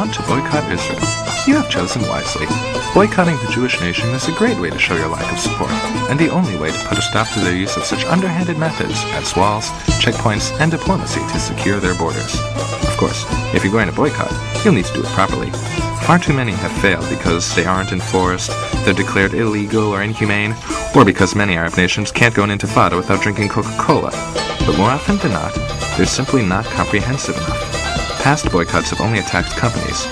want to boycott Israel? You have chosen wisely. Boycotting the Jewish nation is a great way to show your lack of support, and the only way to put a stop to their use of such underhanded methods as walls, checkpoints, and diplomacy to secure their borders. Of course, if you're going to boycott, you'll need to do it properly. Far too many have failed because they aren't enforced, they're declared illegal or inhumane, or because many Arab nations can't go an intifada without drinking Coca-Cola. But more often than not, they're simply not comprehensive enough. Past boycotts have only attacked companies.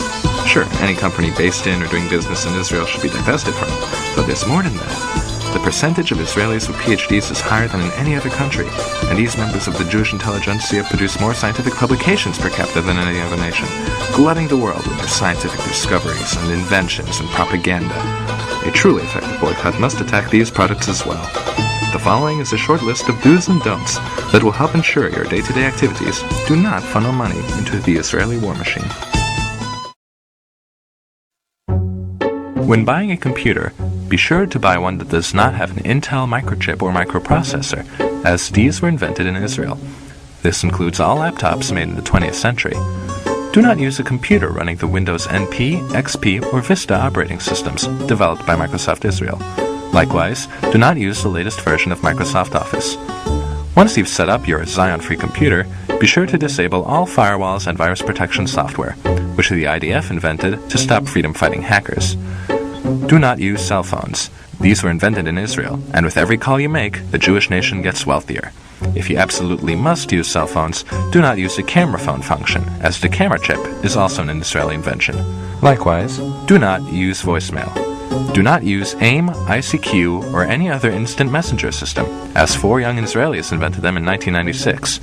Sure, any company based in or doing business in Israel should be divested from, but there's more than that. The percentage of Israelis with PhDs is higher than in any other country, and these members of the Jewish intelligentsia produce more scientific publications per capita than any other nation, glutting the world with their scientific discoveries and inventions and propaganda. A truly effective boycott must attack these products as well. The following is a short list of do's and don'ts that will help ensure your day-to-day activities do not funnel money into the Israeli war machine. When buying a computer, be sure to buy one that does not have an Intel microchip or microprocessor, as these were invented in Israel. This includes all laptops made in the 20th century. Do not use a computer running the Windows NP, XP, or Vista operating systems developed by Microsoft Israel. Likewise, do not use the latest version of Microsoft Office. Once you've set up your Xeon-free computer, be sure to disable all firewalls and virus protection software, which the IDF invented to stop freedom-fighting hackers. Do not use cell phones. These were invented in Israel, and with every call you make, the Jewish nation gets wealthier. If you absolutely must use cell phones, do not use the camera phone function, as the camera chip is also an Israeli invention. Likewise, do not use voicemail. Do not use AIM, ICQ, or any other instant messenger system, as 4 young Israelis invented them in 1996.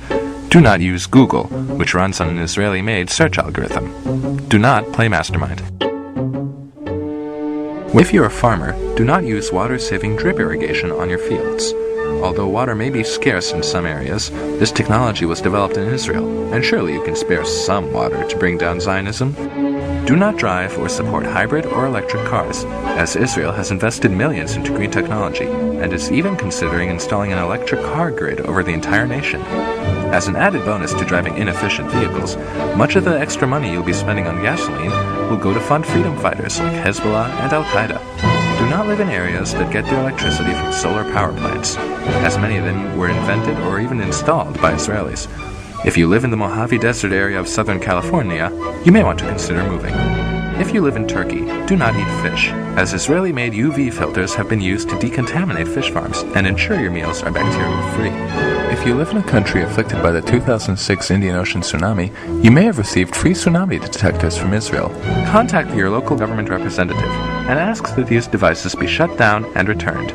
Do not use Google, which runs on an Israeli-made search algorithm. Do not play Mastermind. If you're a farmer, do not use water-saving drip irrigation on your fields. Although water may be scarce in some areas, this technology was developed in Israel, and surely you can spare some water to bring down Zionism. Do not drive or support hybrid or electric cars, as Israel has invested millions into green technology, and is even considering installing an electric car grid over the entire nation. As an added bonus to driving inefficient vehicles, much of the extra money you'll be spending on gasoline will go to fund freedom fighters like Hezbollah and Al-Qaeda. Do not live in areas that get their electricity from solar power plants, as many of them were invented or even installed by Israelis. If you live in the Mojave Desert area of Southern California, you may want to consider moving. If you live in Turkey, do not eat fish, as Israeli-made UV filters have been used to decontaminate fish farms and ensure your meals are bacteria-free. If you live in a country afflicted by the 2006 Indian Ocean tsunami, you may have received free tsunami detectors from Israel. Contact your local government representative and ask that these devices be shut down and returned.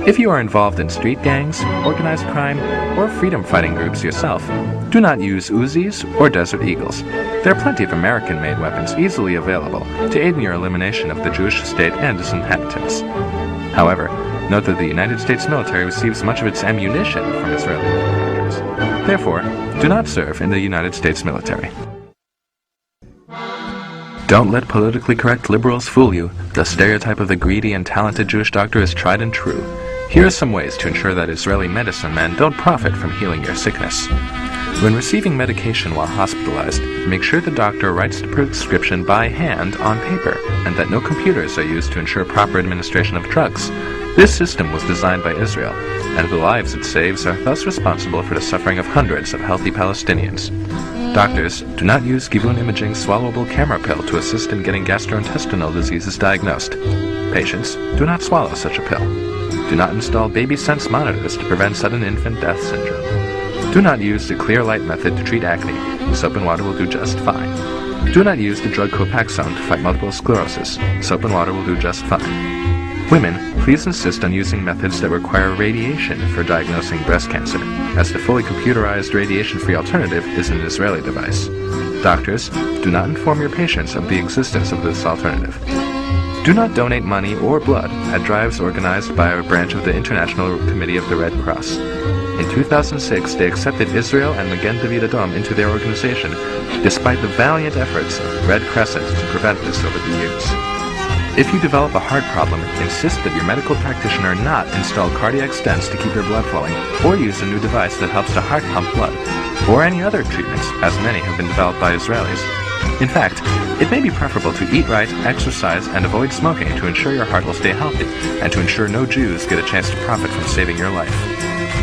If you are involved in street gangs, organized crime, or freedom-fighting groups yourself, do not use Uzis or Desert Eagles. There are plenty of American-made weapons easily available to aid in your elimination of the Jewish state and its inhabitants. However, note that the United States military receives much of its ammunition from Israeli manufacturers. Therefore, do not serve in the United States military. Don't let politically correct liberals fool you. The stereotype of the greedy and talented Jewish doctor is tried and true. Here are some ways to ensure that Israeli medicine men don't profit from healing your sickness. When receiving medication while hospitalized, make sure the doctor writes the prescription by hand on paper, and that no computers are used to ensure proper administration of drugs. This system was designed by Israel, and the lives it saves are thus responsible for the suffering of hundreds of healthy Palestinians. Doctors, do not use Givun Imaging's swallowable camera pill to assist in getting gastrointestinal diseases diagnosed. Patients, do not swallow such a pill. Do not install baby sense monitors to prevent sudden infant death syndrome. Do not use the clear light method to treat acne. Soap and water will do just fine. Do not use the drug Copaxone to fight multiple sclerosis. Soap and water will do just fine. Women, please insist on using methods that require radiation for diagnosing breast cancer, as the fully computerized radiation-free alternative is an Israeli device. Doctors, do not inform your patients of the existence of this alternative. Do not donate money or blood at drives organized by a branch of the International Committee of the Red Cross. In 2006, they accepted Israel and Magen David Adom into their organization, despite the valiant efforts of Red Crescent to prevent this over the years. If you develop a heart problem, insist that your medical practitioner not install cardiac stents to keep your blood flowing, or use a new device that helps to heart pump blood, or any other treatments, as many have been developed by Israelis. In fact, It may be preferable to eat right, exercise, and avoid smoking to ensure your heart will stay healthy, and to ensure no Jews get a chance to profit from saving your life.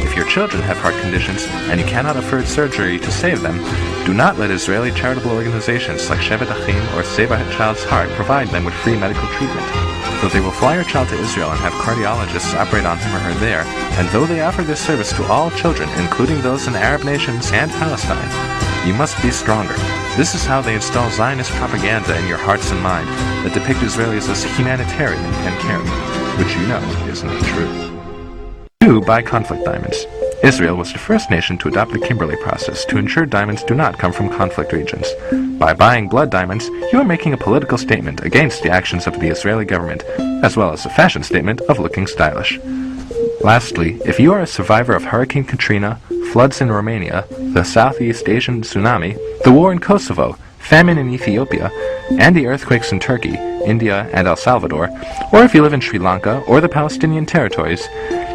If your children have heart conditions and you cannot afford surgery to save them, do not let Israeli charitable organizations like Shevet Achim or Save a Child's Heart provide them with free medical treatment. Though they will fly your child to Israel and have cardiologists operate on him or her there, and though they offer this service to all children, including those in Arab nations and Palestine, you must be stronger. This is how they install Zionist propaganda in your hearts and mind that depict Israelis as humanitarian and caring, which you know is not true. 2. Buy conflict diamonds. Israel was the first nation to adopt the Kimberley process to ensure diamonds do not come from conflict regions. By buying blood diamonds, you are making a political statement against the actions of the Israeli government, as well as a fashion statement of looking stylish. Lastly, if you are a survivor of Hurricane Katrina, floods in Romania, the Southeast Asian tsunami, the war in Kosovo, famine in Ethiopia, and the earthquakes in Turkey, India, and El Salvador, or if you live in Sri Lanka or the Palestinian territories,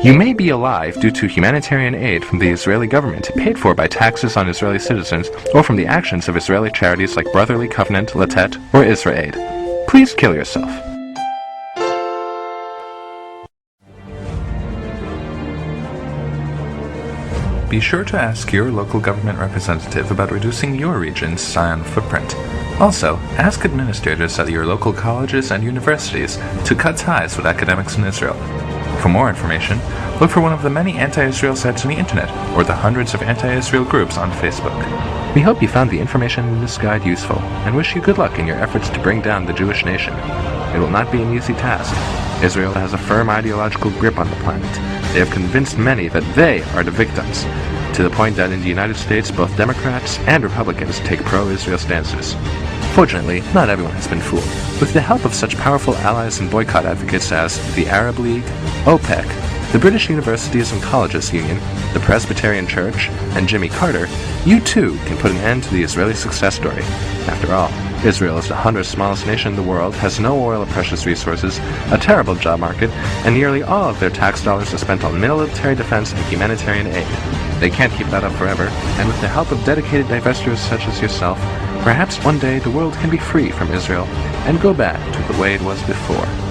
you may be alive due to humanitarian aid from the Israeli government paid for by taxes on Israeli citizens or from the actions of Israeli charities like Brotherly Covenant, Latet, or IsraAid. Please kill yourself. Be sure to ask your local government representative about reducing your region's Zion footprint. Also, ask administrators at your local colleges and universities to cut ties with academics in Israel. For more information, look for one of the many anti-Israel sites on the internet or the hundreds of anti-Israel groups on Facebook. We hope you found the information in this guide useful and wish you good luck in your efforts to bring down the Jewish nation. It will not be an easy task. Israel has a firm ideological grip on the planet. They have convinced many that they are the victims, to the point that in the United States both Democrats and Republicans take pro-Israel stances. Fortunately, not everyone has been fooled. With the help of such powerful allies and boycott advocates as the Arab League, OPEC, the British Universities and Colleges Union, the Presbyterian Church, and Jimmy Carter, you too can put an end to the Israeli success story. After all, Israel is the 100th smallest nation in the world, has no oil or precious resources, a terrible job market, and nearly all of their tax dollars are spent on military defense and humanitarian aid. They can't keep that up forever, and with the help of dedicated divestors such as yourself, perhaps one day the world can be free from Israel and go back to the way it was before.